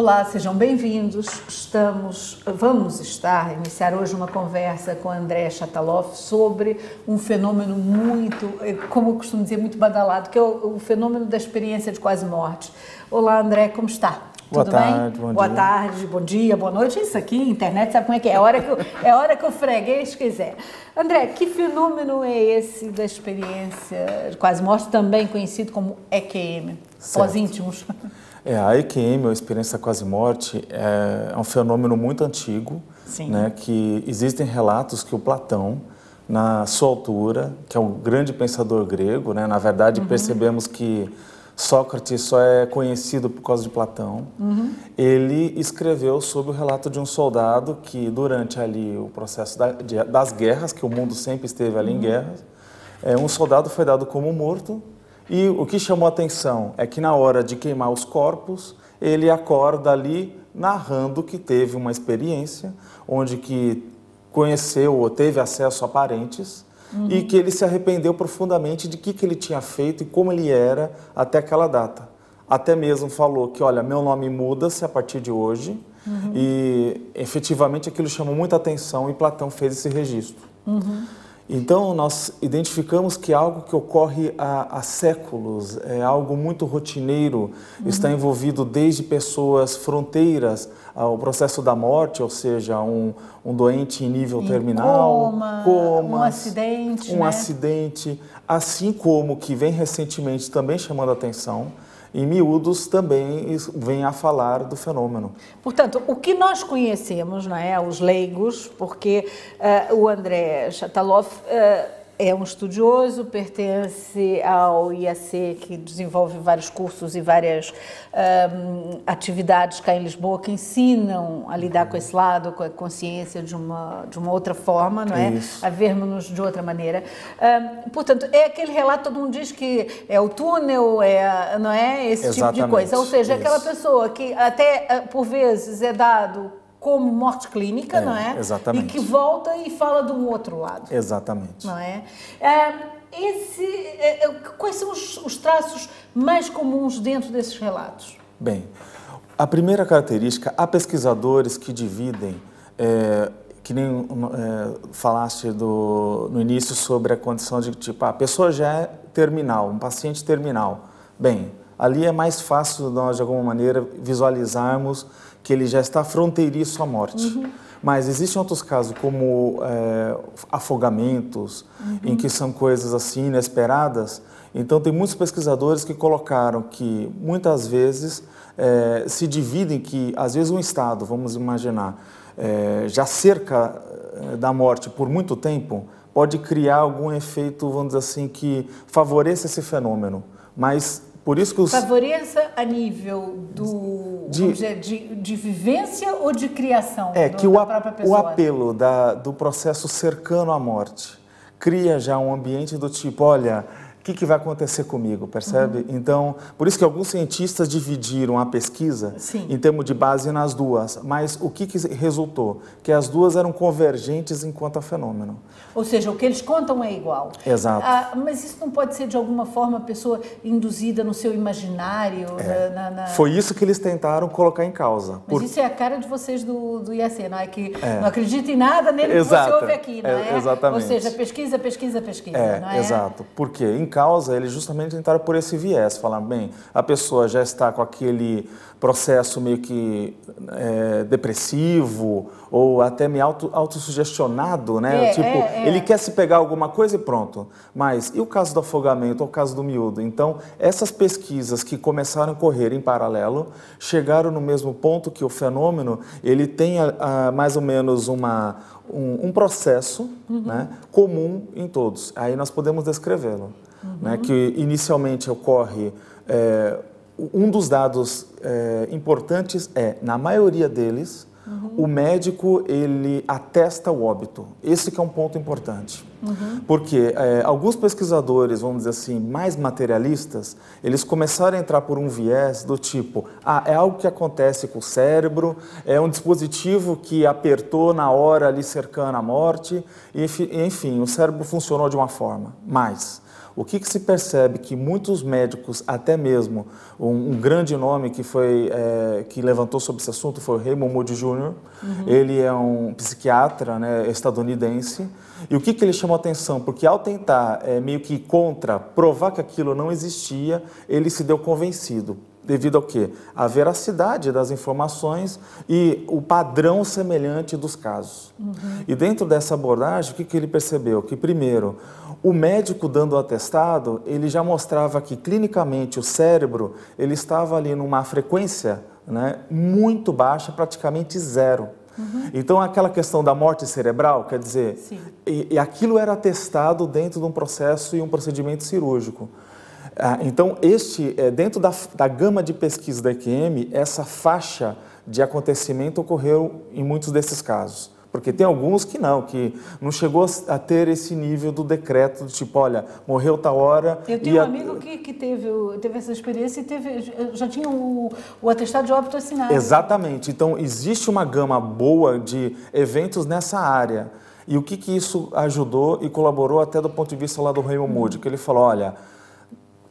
Olá, sejam bem-vindos. Vamos iniciar hoje uma conversa com André Chataloff sobre um fenômeno muito, como eu costumo dizer, muito badalado, que é o fenômeno da experiência de quase morte. Olá, André, como está? Boa Tudo bem? tarde, bom dia. Boa tarde, bom dia, boa noite. Isso aqui, internet, sabe como é que é? É a hora que o freguês quiser. André, que fenômeno é esse da experiência de quase morte, também conhecido como EQM, pós-íntimos? A EQM, ou experiência quase morte, é um fenômeno muito antigo, né, que existem relatos que o Platão, na sua altura, que é um grande pensador grego, né, na verdade percebemos que Sócrates só é conhecido por causa de Platão, ele escreveu sobre o relato de um soldado que durante ali o processo das guerras, que o mundo sempre esteve ali em guerras, um soldado foi dado como morto. E o que chamou a atenção é que na hora de queimar os corpos, ele acorda ali narrando que teve uma experiência onde que conheceu ou teve acesso a parentes e que ele se arrependeu profundamente de que ele tinha feito e como ele era até aquela data. Até mesmo falou que, olha, meu nome muda-se a partir de hoje e efetivamente aquilo chamou muita atenção e Platão fez esse registro. Então, nós identificamos que é algo que ocorre há séculos, é algo muito rotineiro, está envolvido desde pessoas fronteiras ao processo da morte, ou seja, um doente em nível terminal, um acidente, acidente, assim como que vem recentemente também chamando a atenção, em miúdos também vem a falar do fenômeno. Portanto, o que nós conhecemos, não é, os leigos, porque o André Chataloff é um estudioso, pertence ao IAC, que desenvolve vários cursos e várias atividades cá em Lisboa que ensinam a lidar com esse lado, com a consciência de uma outra forma, não é? Isso. A vermos-nos de outra maneira. Portanto, é aquele relato, todo mundo diz que é o túnel, não é? Esse tipo de coisa. Ou seja, aquela pessoa que até, por vezes, é dado como morte clínica, não é? Exatamente. E que volta e fala de um outro lado. Exatamente. Não é? Quais são os traços mais comuns dentro desses relatos? Bem, a primeira característica, há pesquisadores que dividem, que nem falaste no início sobre a condição de tipo, a pessoa já é terminal, um paciente terminal. Bem, ali é mais fácil nós, de alguma maneira, visualizarmos que ele já está fronteiriço à morte. Mas existem outros casos, como afogamentos, em que são coisas assim inesperadas. Então, tem muitos pesquisadores que colocaram que, muitas vezes, se dividem que, às vezes, um estado, vamos imaginar, já cerca da morte por muito tempo, pode criar algum efeito, vamos dizer assim, que favoreça esse fenômeno. Mas por isso que favoreça a nível de vivência ou de criação da própria pessoa? O apelo do processo cercano à morte cria já um ambiente do tipo, olha, o que vai acontecer comigo, percebe? Então, por isso que alguns cientistas dividiram a pesquisa em termos de base nas duas, mas o que resultou? Que as duas eram convergentes enquanto a fenômeno. Ou seja, o que eles contam é igual. Exato. Mas isso não pode ser, de alguma forma, a pessoa induzida no seu imaginário? Foi isso que eles tentaram colocar em causa. Mas isso é a cara de vocês do IAC, não é? Que não acredita em nada nele que você ouve aqui, não é? Exatamente. Ou seja, pesquisa, não é? Exato. Por quê? Em causa, eles justamente tentaram por esse viés, falar, bem, a pessoa já está com aquele processo meio que depressivo ou até meio autossugestionado, né? Ele quer se pegar alguma coisa e pronto. Mas e o caso do afogamento ou o caso do miúdo? Então, essas pesquisas que começaram a correr em paralelo chegaram no mesmo ponto que o fenômeno, ele tem mais ou menos um processo né, comum em todos. Aí nós podemos descrevê-lo. Né, que inicialmente ocorre, um dos dados importantes na maioria deles, o médico ele atesta o óbito. Esse que é um ponto importante. Porque alguns pesquisadores, vamos dizer assim, mais materialistas, eles começaram a entrar por um viés do tipo, é algo que acontece com o cérebro, é um dispositivo que apertou na hora ali cercana à morte, e, enfim, o cérebro funcionou de uma forma. Mas O que se percebe que muitos médicos, até mesmo um grande nome que levantou sobre esse assunto foi o Raymond Moody Jr., ele é um psiquiatra, né, estadunidense, e o que ele chamou a atenção? Porque ao tentar meio que provar que aquilo não existia, ele se deu convencido. Devido ao quê? A veracidade das informações e o padrão semelhante dos casos. E dentro dessa abordagem, o que ele percebeu? Que, primeiro, o médico dando o atestado, ele já mostrava que, clinicamente, o cérebro ele estava ali numa frequência, né, muito baixa, praticamente zero. Então, aquela questão da morte cerebral, quer dizer, e aquilo era atestado dentro de um processo e um procedimento cirúrgico. Então, dentro da gama de pesquisa da EQM, essa faixa de acontecimento ocorreu em muitos desses casos. Porque tem alguns que não chegou a ter esse nível do decreto, tipo, olha, morreu tal hora... Eu tenho um amigo que teve essa experiência e já tinha o atestado de óbito assinado. Exatamente. Então, existe uma gama boa de eventos nessa área. E o que isso ajudou e colaborou até do ponto de vista lá do Raymond Moody, que ele falou, olha...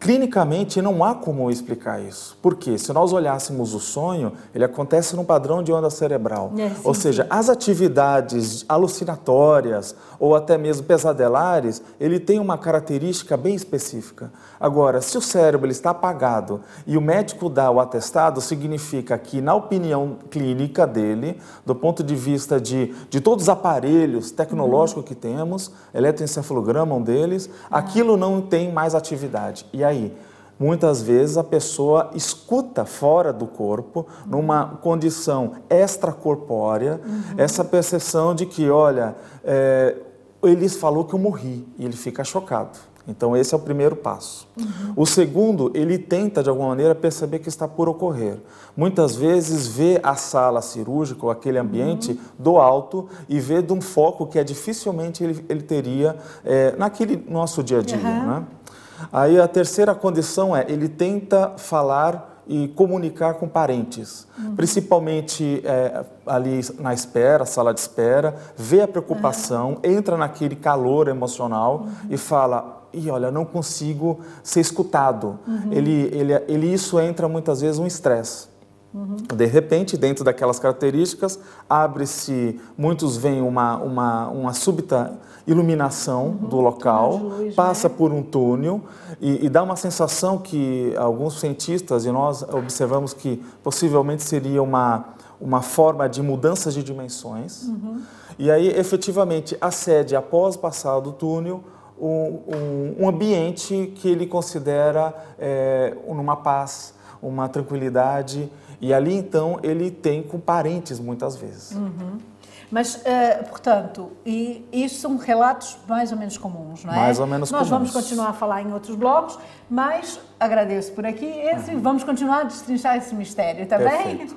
Clinicamente, não há como explicar isso. Por quê? Se nós olhássemos o sonho, ele acontece num padrão de onda cerebral. Ou seja, as atividades alucinatórias ou até mesmo pesadelares, ele tem uma característica bem específica. Agora, se o cérebro ele está apagado e o médico dá o atestado, significa que, na opinião clínica dele, do ponto de vista de todos os aparelhos tecnológicos que temos, eletroencefalograma, um deles, aquilo não tem mais atividade. E aí, muitas vezes a pessoa escuta fora do corpo, numa condição extracorpórea, essa percepção de que, olha, ele falou que eu morri, e ele fica chocado. Então, esse é o primeiro passo. O segundo, ele tenta, de alguma maneira, perceber que está por ocorrer. Muitas vezes vê a sala cirúrgica, ou aquele ambiente, do alto, e vê de um foco que dificilmente ele teria naquele nosso dia a dia, né? Aí a terceira condição ele tenta falar e comunicar com parentes, principalmente ali na espera, sala de espera, vê a preocupação, entra naquele calor emocional e fala, olha, não consigo ser escutado. Isso entra muitas vezes um estresse. De repente, dentro daquelas características, abre-se, muitos veem uma súbita iluminação do local, luz, passa por um túnel e dá uma sensação que alguns cientistas, e nós observamos que possivelmente seria uma forma de mudança de dimensões. E aí, efetivamente, acede, após passar do túnel, um ambiente que ele considera uma paz, uma tranquilidade. E ali, então, ele tem com parentes, muitas vezes. Mas, portanto, isso são relatos mais ou menos comuns, não é? Mais ou menos comuns. Nós vamos continuar a falar em outros blocos, mas agradeço por aqui e vamos continuar a destrinchar esse mistério, está bem?